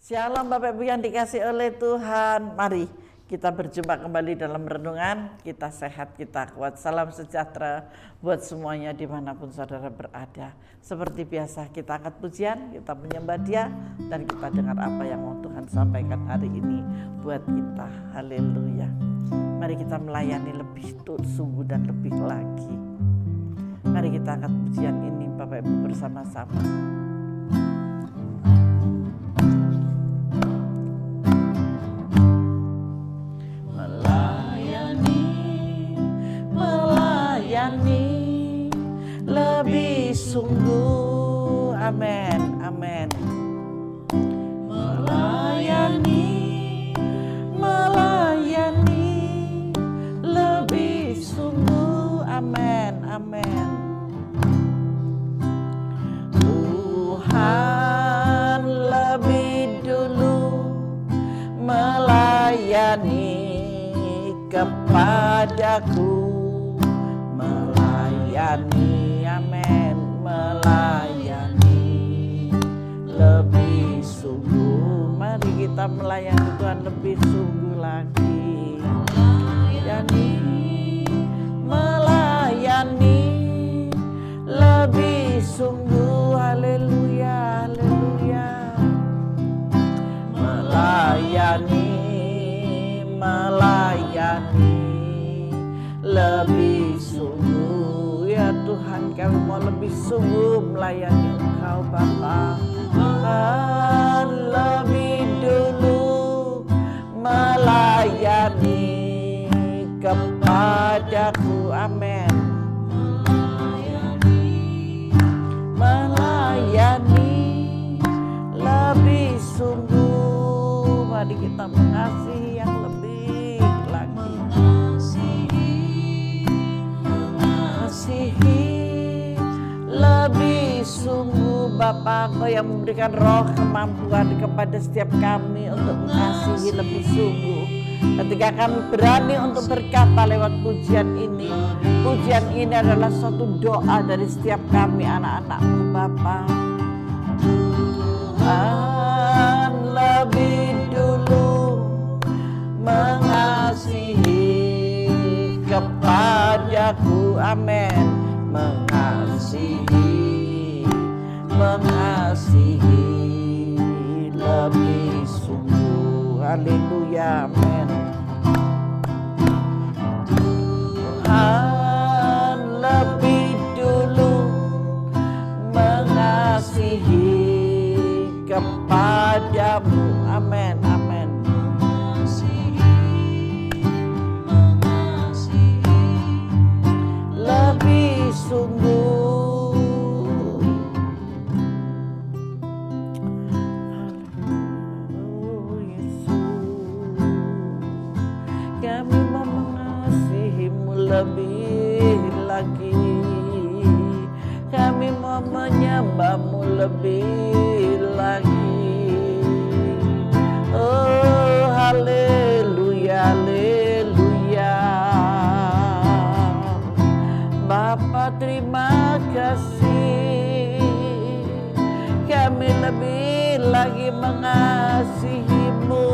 Shalom Bapak Ibu yang dikasih oleh Tuhan. Mari kita berjumpa kembali dalam renungan. Kita sehat, kita kuat. Salam sejahtera buat semuanya dimanapun saudara berada. Seperti biasa kita angkat pujian, kita menyembah Dia, dan kita dengar apa yang mau Tuhan sampaikan hari ini buat kita. Haleluya. Mari kita melayani lebih sungguh dan lebih lagi. Mari kita angkat pujian ini Bapak Ibu bersama-sama. Lebih sungguh, amin, amin. Melayani, lebih sungguh, amin, amin. Tuhan lebih dulu melayani kepadaku, melayani, amin, melayani lebih sungguh. Mari kita melayani Tuhan lebih sungguh lagi. Melayani lebih sungguh, haleluya, haleluya. Melayani lebih sungguh, ya Tuhan, kami mau lebih sungguh melayani Engkau Bapa. Lebih dulu melayani kepadaku, amin. Melayani lebih sungguh. Mari kita mengasihi yang lebih lagi. Mengasihi lebih sungguh. Bapa, Engkau yang memberikan roh kemampuan kepada setiap kami untuk mengasihi lebih sungguh. Ketika kami berani untuk berkata lewat pujian ini adalah suatu doa dari setiap kami anak-anak-Mu Bapa. Tuhan lebih dulu mengasihi kepadaku, amin. Mengasihi lebih sungguh, haleluya, amin. Tuhan lebih dulu mengasihi kepadamu, amin, amin. Lebih sungguh. Kami mau mengasihi-Mu lebih lagi. Kami mau menyembah-Mu lebih lagi. Oh, haleluya, haleluya. Bapa, terima kasih. Kami lebih lagi mengasihi-Mu.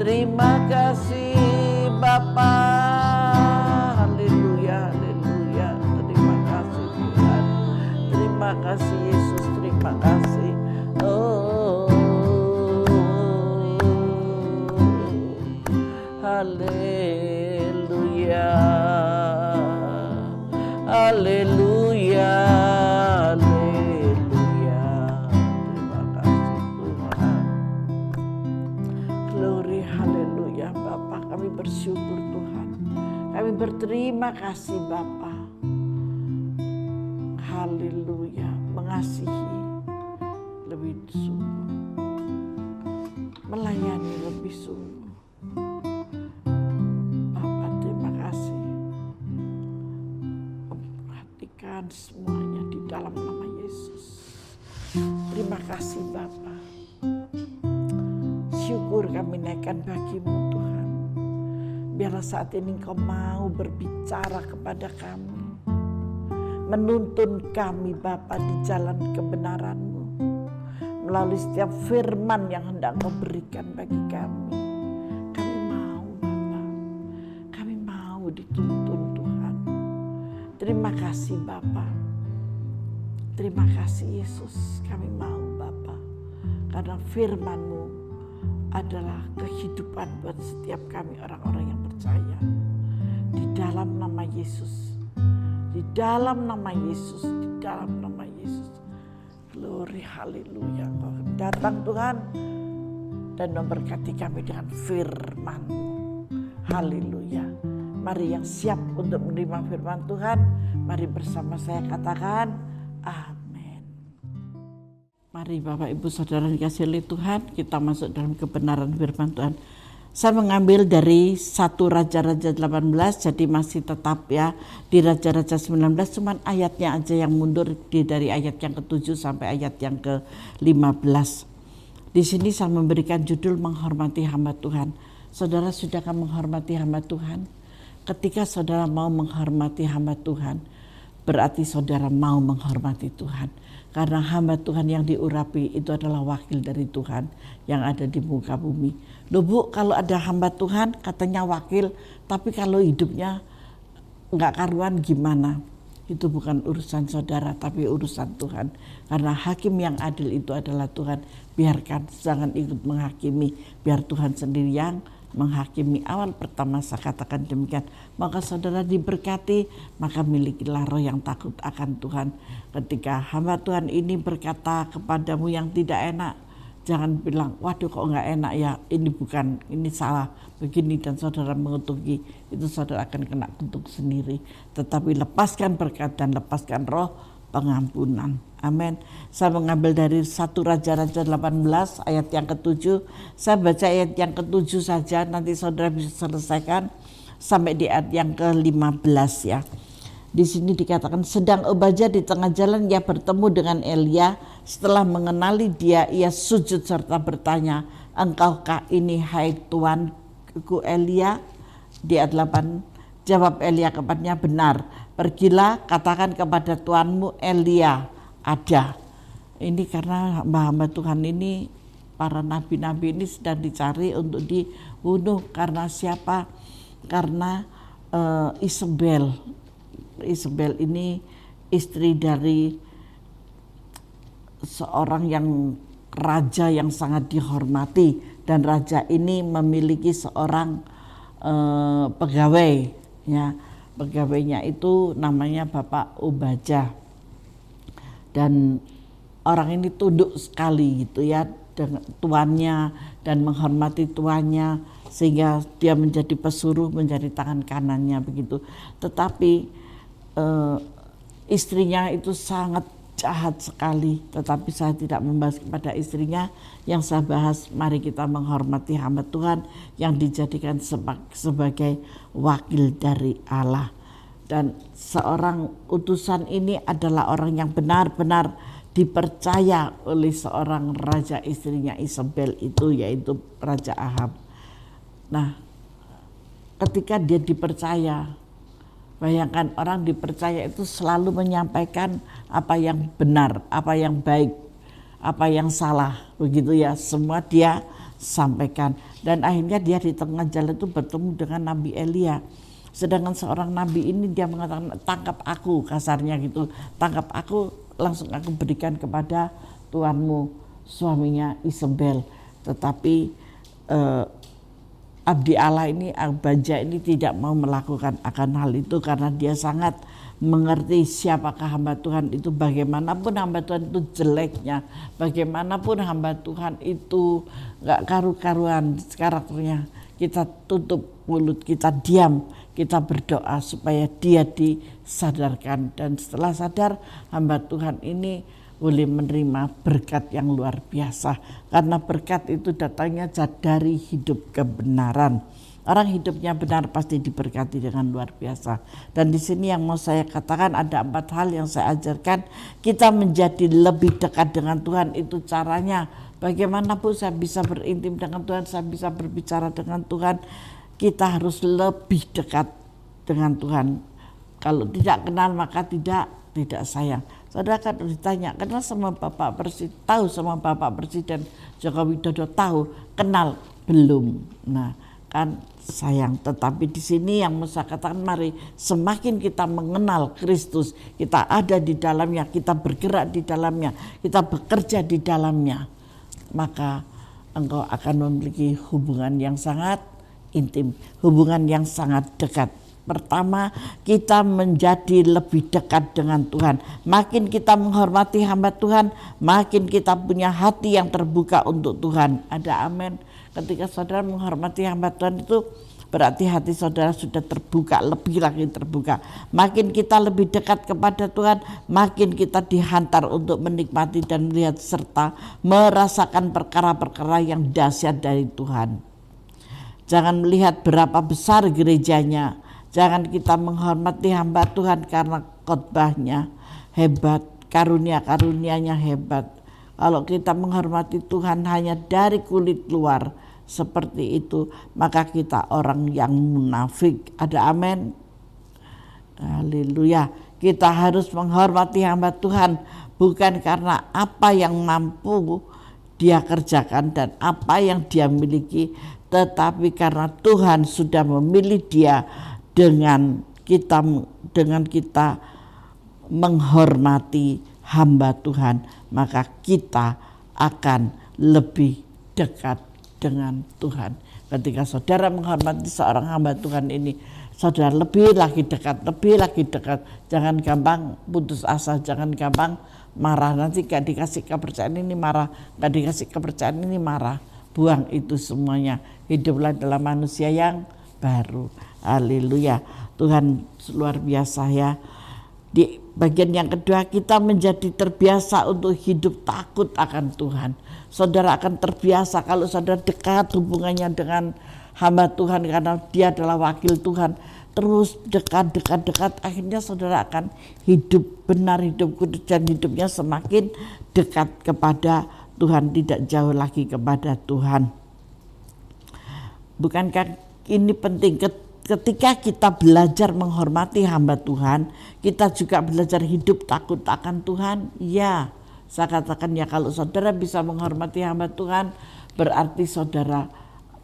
Terima kasih Bapa, haleluya, haleluya. Terima kasih Tuhan, terima kasih Yesus, terima kasih. Oh, haleluya, haleluya. Bersyukur Tuhan, kami berterima kasih Bapa. Haleluya, mengasihi lebih sungguh, melayani lebih sungguh. Bapa, terima kasih. Memperhatikan semuanya di dalam nama Yesus. Terima kasih Bapa. Syukur kami naikkan bagi-Mu Tuhan. Biarlah saat ini Engkau mau berbicara kepada kami, menuntun kami Bapa di jalan kebenaran-Mu. Melalui setiap firman yang hendak Kau berikan bagi kami. Kami mau Bapa, kami mau dituntun Tuhan. Terima kasih Bapa. Terima kasih Yesus, kami mau Bapa. Karena firman-Mu adalah kehidupan buat setiap kami orang-orang yang percaya. Di dalam nama Yesus, di dalam nama Yesus, di dalam nama Yesus. Glory, haleluya. Kau datang Tuhan dan memberkati kami dengan firman-Mu. Haleluya. Mari yang siap untuk menerima firman Tuhan, mari bersama saya katakan amin. Mari Bapak Ibu Saudara dikasihi oleh Tuhan, kita masuk dalam kebenaran firman Tuhan. Saya mengambil dari 1 Raja-Raja 18, jadi masih tetap ya di Raja-Raja 19, cuman ayatnya aja yang mundur dari ayat yang ke-7 sampai ayat yang ke-15. Di sini saya memberikan judul menghormati hamba Tuhan. Saudara sudahkah menghormati hamba Tuhan? Ketika saudara mau menghormati hamba Tuhan, berarti saudara mau menghormati Tuhan. Karena hamba Tuhan yang diurapi itu adalah wakil dari Tuhan yang ada di muka bumi. Loh Bu, kalau ada hamba Tuhan katanya wakil, tapi kalau hidupnya enggak karuan gimana? Itu bukan urusan saudara, tapi urusan Tuhan. Karena hakim yang adil itu adalah Tuhan. Biarkan, jangan ikut menghakimi. Biar Tuhan sendiri yang menghakimi. Awal pertama saya katakan demikian. Maka saudara diberkati, maka milikilah roh yang takut akan Tuhan. Ketika hamba Tuhan ini berkata kepadamu yang tidak enak, jangan bilang, waduh kok nggak enak ya, ini bukan, ini salah, begini, dan saudara mengutuki, itu saudara akan kena kutuk sendiri. Tetapi lepaskan berkat dan lepaskan roh pengampunan. Amin. Saya mengambil dari 1 Raja-Raja 18 ayat yang ke-7. Saya baca ayat yang ke-7 saja, nanti saudara bisa selesaikan sampai di ayat yang ke-15 ya. Di sini dikatakan, sedang Obadya di tengah jalan ia bertemu dengan Elia. Setelah mengenali dia, ia sujud serta bertanya, engkaukah ini hai tuanku Elia? Di ayat 8, jawab Elia kepadanya, benar. Pergilah, katakan kepada tuanmu Elia ada. Ini karena hamba-hamba Tuhan ini, para nabi-nabi ini sedang dicari untuk dibunuh. Karena siapa? Karena Isabel. Isabel ini istri dari seorang yang raja yang sangat dihormati, dan raja ini memiliki seorang pegawai ya. Pegawainya itu namanya Bapak Obadya, dan orang ini tunduk sekali gitu ya dengan tuannya dan menghormati tuannya, sehingga dia menjadi pesuruh, menjadi tangan kanannya begitu. Tetapi istrinya itu sangat jahat sekali, tetapi saya tidak membahas kepada istrinya. Yang saya bahas, mari kita menghormati hamba Tuhan yang dijadikan sebagai wakil dari Allah. Dan seorang utusan ini adalah orang yang benar-benar dipercaya oleh seorang raja, istrinya Isabel itu, yaitu Raja Ahab. Nah, ketika dia dipercaya, bayangkan orang dipercaya itu selalu menyampaikan apa yang benar, apa yang baik, apa yang salah, begitu ya, semua dia sampaikan. Dan akhirnya dia di tengah jalan itu bertemu dengan Nabi Elia. Sedangkan seorang nabi ini dia mengatakan, tangkap aku, kasarnya gitu, tangkap aku, langsung aku berikan kepada tuanmu, suaminya Isabel. Tetapi abdi Allah ini, Obadya ini tidak mau melakukan akan hal itu, karena dia sangat mengerti siapakah hamba Tuhan itu. Bagaimanapun hamba Tuhan itu jeleknya, bagaimanapun hamba Tuhan itu gak karu-karuan karakternya, kita tutup mulut, kita diam, kita berdoa supaya dia disadarkan. Dan setelah sadar, hamba Tuhan ini boleh menerima berkat yang luar biasa, karena berkat itu datangnya dari hidup kebenaran. Orang hidupnya benar pasti diberkati dengan luar biasa. Dan di sini yang mau saya katakan, ada 4 hal yang saya ajarkan. Kita menjadi lebih dekat dengan Tuhan, itu caranya. Bagaimanapun saya bisa berintim dengan Tuhan, saya bisa berbicara dengan Tuhan, kita harus lebih dekat dengan Tuhan. Kalau tidak kenal maka tidak tidak sayang. Saudara kan ditanya, kenal sama Bapak Presiden, tahu sama Bapak Presiden Joko Widodo, tahu, kenal, belum. Nah, kan sayang. Tetapi di sini yang Musa katakan, mari semakin kita mengenal Kristus, kita ada di dalamnya, kita bergerak di dalamnya, kita bekerja di dalamnya, maka engkau akan memiliki hubungan yang sangat intim, hubungan yang sangat dekat. Pertama, kita menjadi lebih dekat dengan Tuhan. Makin kita menghormati hamba Tuhan, makin kita punya hati yang terbuka untuk Tuhan. Ada amin. Ketika saudara menghormati hamba Tuhan itu berarti hati saudara sudah terbuka, lebih lagi terbuka. Makin kita lebih dekat kepada Tuhan, makin kita dihantar untuk menikmati dan melihat serta merasakan perkara-perkara yang dahsyat dari Tuhan. Jangan melihat berapa besar gerejanya, jangan kita menghormati hamba Tuhan karena khotbahnya hebat, karunia-karunianya hebat. Kalau kita menghormati Tuhan hanya dari kulit luar seperti itu, maka kita orang yang munafik. Ada amin. Haleluya. Kita harus menghormati hamba Tuhan bukan karena apa yang mampu dia kerjakan dan apa yang dia miliki, tetapi karena Tuhan sudah memilih dia. Dengan kita menghormati hamba Tuhan, maka kita akan lebih dekat dengan Tuhan. Ketika saudara menghormati seorang hamba Tuhan ini, saudara lebih lagi dekat, lebih lagi dekat. Jangan gampang putus asa, jangan gampang marah. Nanti gak dikasih kepercayaan ini marah, gak dikasih kepercayaan ini marah. Buang itu semuanya. Hiduplah dalam manusia yang baru. Haleluya. Tuhan luar biasa ya. Di bagian yang kedua, kita menjadi terbiasa untuk hidup takut akan Tuhan. Saudara akan terbiasa kalau saudara dekat hubungannya dengan hamba Tuhan karena dia adalah wakil Tuhan. Terus dekat, akhirnya saudara akan hidup benar, hidup kudus, dan hidupnya semakin dekat kepada Tuhan, tidak jauh lagi kepada Tuhan. Bukankah ini penting? Ketika kita belajar menghormati hamba Tuhan, kita juga belajar hidup takut akan Tuhan. Ya, saya katakan ya, kalau saudara bisa menghormati hamba Tuhan, berarti saudara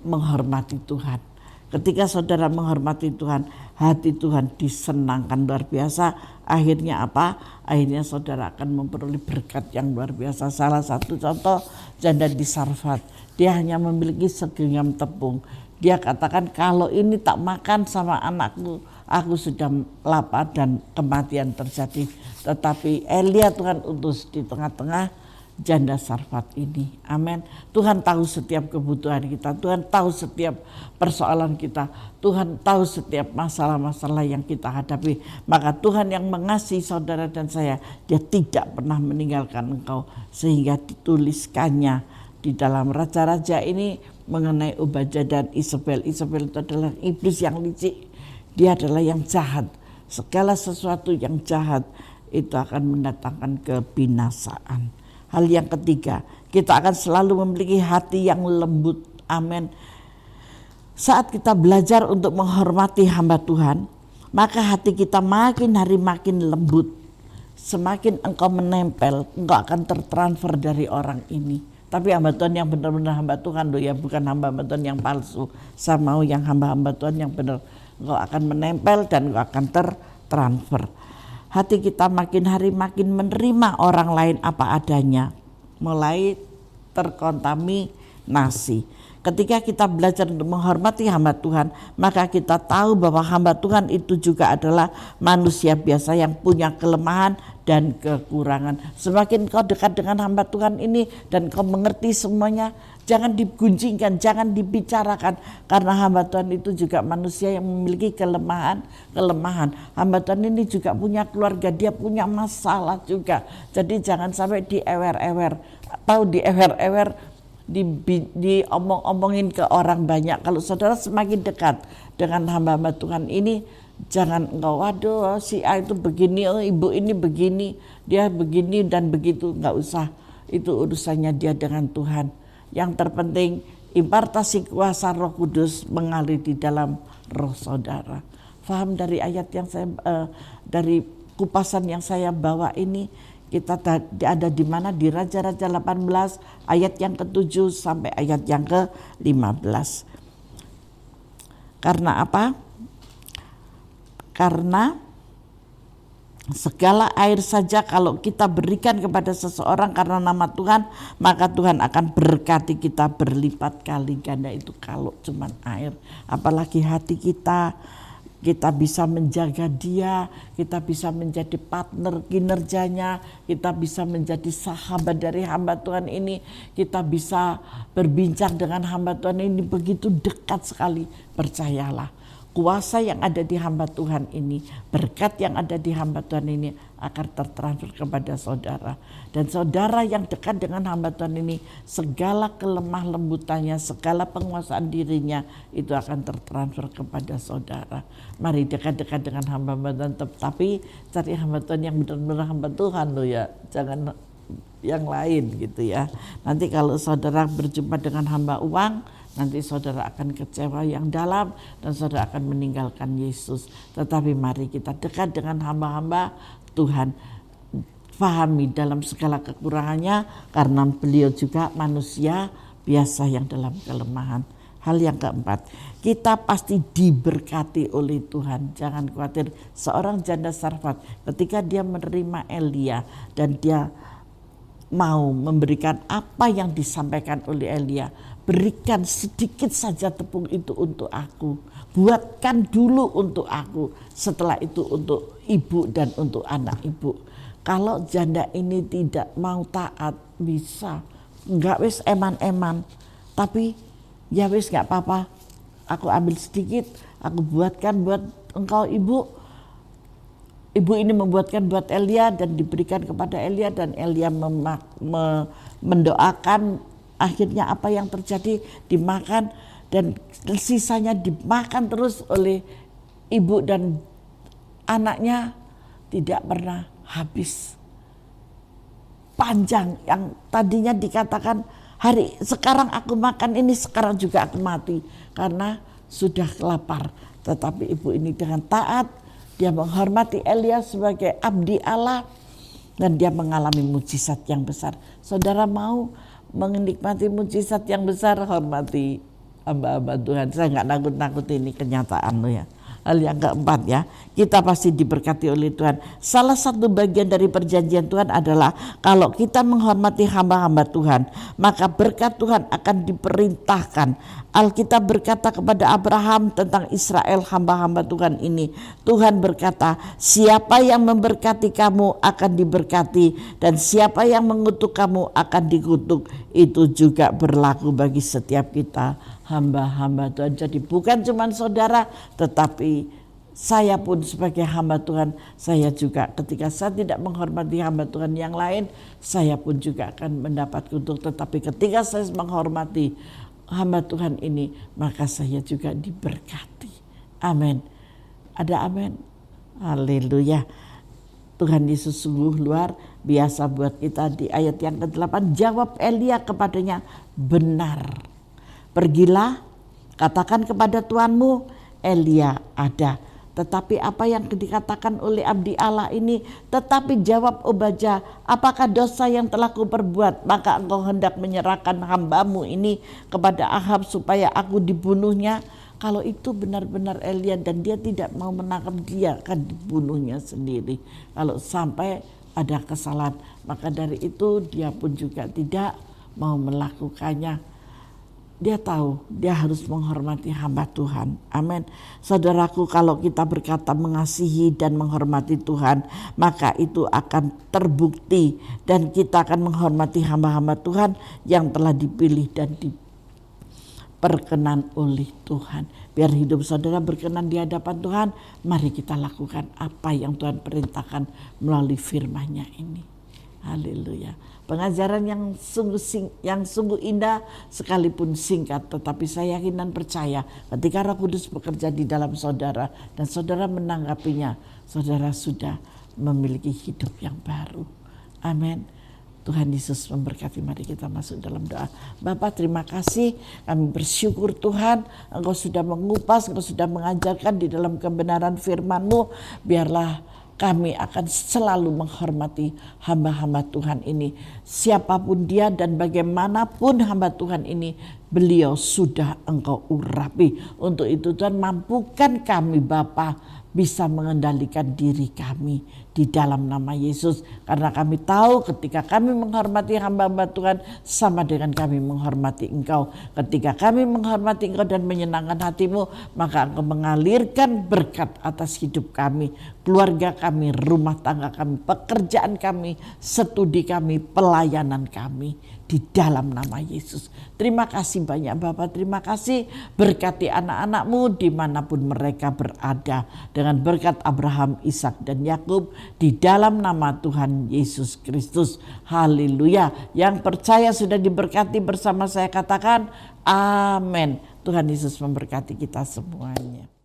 menghormati Tuhan. Ketika saudara menghormati Tuhan, hati Tuhan disenangkan luar biasa. Akhirnya apa? Akhirnya saudara akan memperoleh berkat yang luar biasa. Salah satu contoh, janda di Sarfat. Dia hanya memiliki segenggam tepung. Dia katakan, kalau ini tak makan sama anakku, aku sudah lapar dan kematian terjadi. Tetapi Elia Tuhan utus di tengah-tengah janda Sarfat ini. Amin. Tuhan tahu setiap kebutuhan kita. Tuhan tahu setiap persoalan kita. Tuhan tahu setiap masalah-masalah yang kita hadapi. Maka Tuhan yang mengasihi saudara dan saya, dia tidak pernah meninggalkan engkau. Sehingga dituliskannya di dalam Raja-Raja ini mengenai Obadya dan Isabel. Isabel itu adalah iblis yang licik. Dia adalah yang jahat. Segala sesuatu yang jahat itu akan mendatangkan kebinasaan. Hal yang ketiga, kita akan selalu memiliki hati yang lembut. Amin. Saat kita belajar untuk menghormati hamba Tuhan, maka hati kita makin hari makin lembut. Semakin engkau menempel, engkau akan tertransfer dari orang ini. Tapi hamba Tuhan yang benar-benar hamba Tuhan loh ya, bukan hamba-hamba Tuhan yang palsu. Saya mau yang hamba-hamba Tuhan yang benar. Engkau akan menempel dan engkau akan tertransfer. Hati kita makin hari makin menerima orang lain apa adanya, mulai terkontaminasi. Ketika kita belajar untuk menghormati hamba Tuhan, maka kita tahu bahwa hamba Tuhan itu juga adalah manusia biasa yang punya kelemahan dan kekurangan. Semakin kau dekat dengan hamba Tuhan ini dan kau mengerti semuanya, jangan diguncingkan, jangan dibicarakan, karena hamba Tuhan itu juga manusia yang memiliki kelemahan. Hamba Tuhan ini juga punya keluarga, dia punya masalah juga. Jadi jangan sampai diewer-ewer, tahu diewer-ewer, diomong-omongin ke orang banyak. Kalau saudara semakin dekat dengan hamba-hamba Tuhan ini, jangan engkau, waduh si A itu begini, oh ibu ini begini, dia begini dan begitu. Enggak usah, itu urusannya dia dengan Tuhan. Yang terpenting impartasi kuasa Roh Kudus mengalir di dalam roh saudara. Faham dari ayat yang saya dari kupasan yang saya bawa ini, kita ada di mana? Di Raja-Raja 18 ayat yang ke-7 sampai ayat yang ke-15. Karena apa? Karena segala air saja kalau kita berikan kepada seseorang karena nama Tuhan, maka Tuhan akan berkati kita berlipat kali ganda. Itu kalau cuman air, apalagi hati kita. Kita bisa menjaga dia, kita bisa menjadi partner kinerjanya, kita bisa menjadi sahabat dari hamba Tuhan ini, kita bisa berbincang dengan hamba Tuhan ini begitu dekat sekali. Percayalah, kuasa yang ada di hamba Tuhan ini, berkat yang ada di hamba Tuhan ini akan tertransfer kepada saudara. Dan saudara yang dekat dengan hamba Tuhan ini, segala kelemah lembutannya, segala penguasaan dirinya itu akan tertransfer kepada saudara. Mari dekat-dekat dengan hamba Tuhan, tapi cari hamba Tuhan yang benar-benar hamba Tuhan loh ya, jangan yang lain gitu ya. Nanti kalau saudara berjumpa dengan hamba uang, nanti saudara akan kecewa yang dalam dan saudara akan meninggalkan Yesus. Tetapi mari kita dekat dengan hamba-hamba Tuhan, pahami dalam segala kekurangannya, karena beliau juga manusia biasa yang dalam kelemahan. Hal yang keempat, kita pasti diberkati oleh Tuhan. Jangan khawatir. Seorang janda Sarfat ketika dia menerima Elia dan dia mau memberikan apa yang disampaikan oleh Elia, berikan sedikit saja tepung itu untuk aku, buatkan dulu untuk aku, setelah itu untuk ibu dan untuk anak ibu. Kalau janda ini tidak mau taat, bisa enggak wis eman-eman, tapi ya wis enggak apa-apa, aku ambil sedikit, aku buatkan buat engkau ibu. Ibu ini membuatkan buat Elia dan diberikan kepada Elia, dan Elia mendoakan. Akhirnya apa yang terjadi? Dimakan, dan sisanya dimakan terus oleh ibu dan anaknya, tidak pernah habis. Panjang, yang tadinya dikatakan sekarang aku makan ini, sekarang juga aku mati karena sudah lapar. Tetapi ibu ini dengan taat, dia menghormati Elia sebagai abdi Allah dan dia mengalami mujizat yang besar. Saudara mau menikmati mujizat yang besar, hormati hamba-hamba Tuhan. Saya nggak nakut-nakut, ini kenyataan loh ya. Hal yang keempat ya, kita pasti diberkati oleh Tuhan. Salah satu bagian dari perjanjian Tuhan adalah kalau kita menghormati hamba-hamba Tuhan, maka berkat Tuhan akan diperintahkan. Alkitab berkata kepada Abraham tentang Israel, hamba-hamba Tuhan ini. Tuhan berkata, siapa yang memberkati kamu akan diberkati, dan siapa yang mengutuk kamu akan dikutuk. Itu juga berlaku bagi setiap kita, hamba-hamba Tuhan. Jadi bukan cuma saudara, tetapi saya pun sebagai hamba Tuhan, saya juga ketika saya tidak menghormati hamba Tuhan yang lain, saya pun juga akan mendapat kutuk. Tetapi ketika saya menghormati hamba Tuhan ini, maka saya juga diberkati. Amin. Ada amin? Haleluya. Tuhan Yesus sungguh luar biasa buat kita. Di ayat yang ke-8, jawab Elia kepadanya, benar. Pergilah, katakan kepada tuanmu, Elia ada. Tetapi apa yang dikatakan oleh abdi Allah ini, tetapi jawab Obadya, apakah dosa yang telah kuperbuat, maka engkau hendak menyerahkan hambamu ini kepada Ahab supaya aku dibunuhnya? Kalau itu benar-benar Elia dan dia tidak mau menangkap, dia akan dibunuhnya sendiri. Kalau sampai ada kesalahan, maka dari itu dia pun juga tidak mau melakukannya. Dia tahu dia harus menghormati hamba Tuhan. Amin. Saudaraku, kalau kita berkata mengasihi dan menghormati Tuhan, maka itu akan terbukti dan kita akan menghormati hamba-hamba Tuhan yang telah dipilih dan diperkenan oleh Tuhan. Biar hidup saudara berkenan di hadapan Tuhan, mari kita lakukan apa yang Tuhan perintahkan melalui firman-Nya ini. Haleluya. Pengajaran yang sungguh indah sekalipun singkat, tetapi saya yakin dan percaya ketika Roh Kudus bekerja di dalam saudara dan saudara menanggapinya, saudara sudah memiliki hidup yang baru. Amin. Tuhan Yesus memberkati. Mari kita masuk dalam doa. Bapa, terima kasih, kami bersyukur Tuhan, Engkau sudah mengupas, Engkau sudah mengajarkan di dalam kebenaran firman-Mu. Biarlah kami akan selalu menghormati hamba-hamba Tuhan ini. Siapapun dia dan bagaimanapun hamba Tuhan ini, beliau sudah Engkau urapi. Untuk itu Tuhan, mampukan kami Bapa bisa mengendalikan diri kami di dalam nama Yesus. Karena kami tahu ketika kami menghormati hamba-hamba Tuhan sama dengan kami menghormati Engkau. Ketika kami menghormati Engkau dan menyenangkan hati-Mu, maka Engkau mengalirkan berkat atas hidup kami, keluarga kami, rumah tangga kami, pekerjaan kami, studi kami, pelayanan kami. Di dalam nama Yesus. Terima kasih banyak Bapak, terima kasih. Berkati anak-anak-Mu dimanapun mereka berada. Dengan berkat Abraham, Ishak dan Yakub, di dalam nama Tuhan Yesus Kristus. Haleluya. Yang percaya sudah diberkati bersama saya katakan amin. Tuhan Yesus memberkati kita semuanya.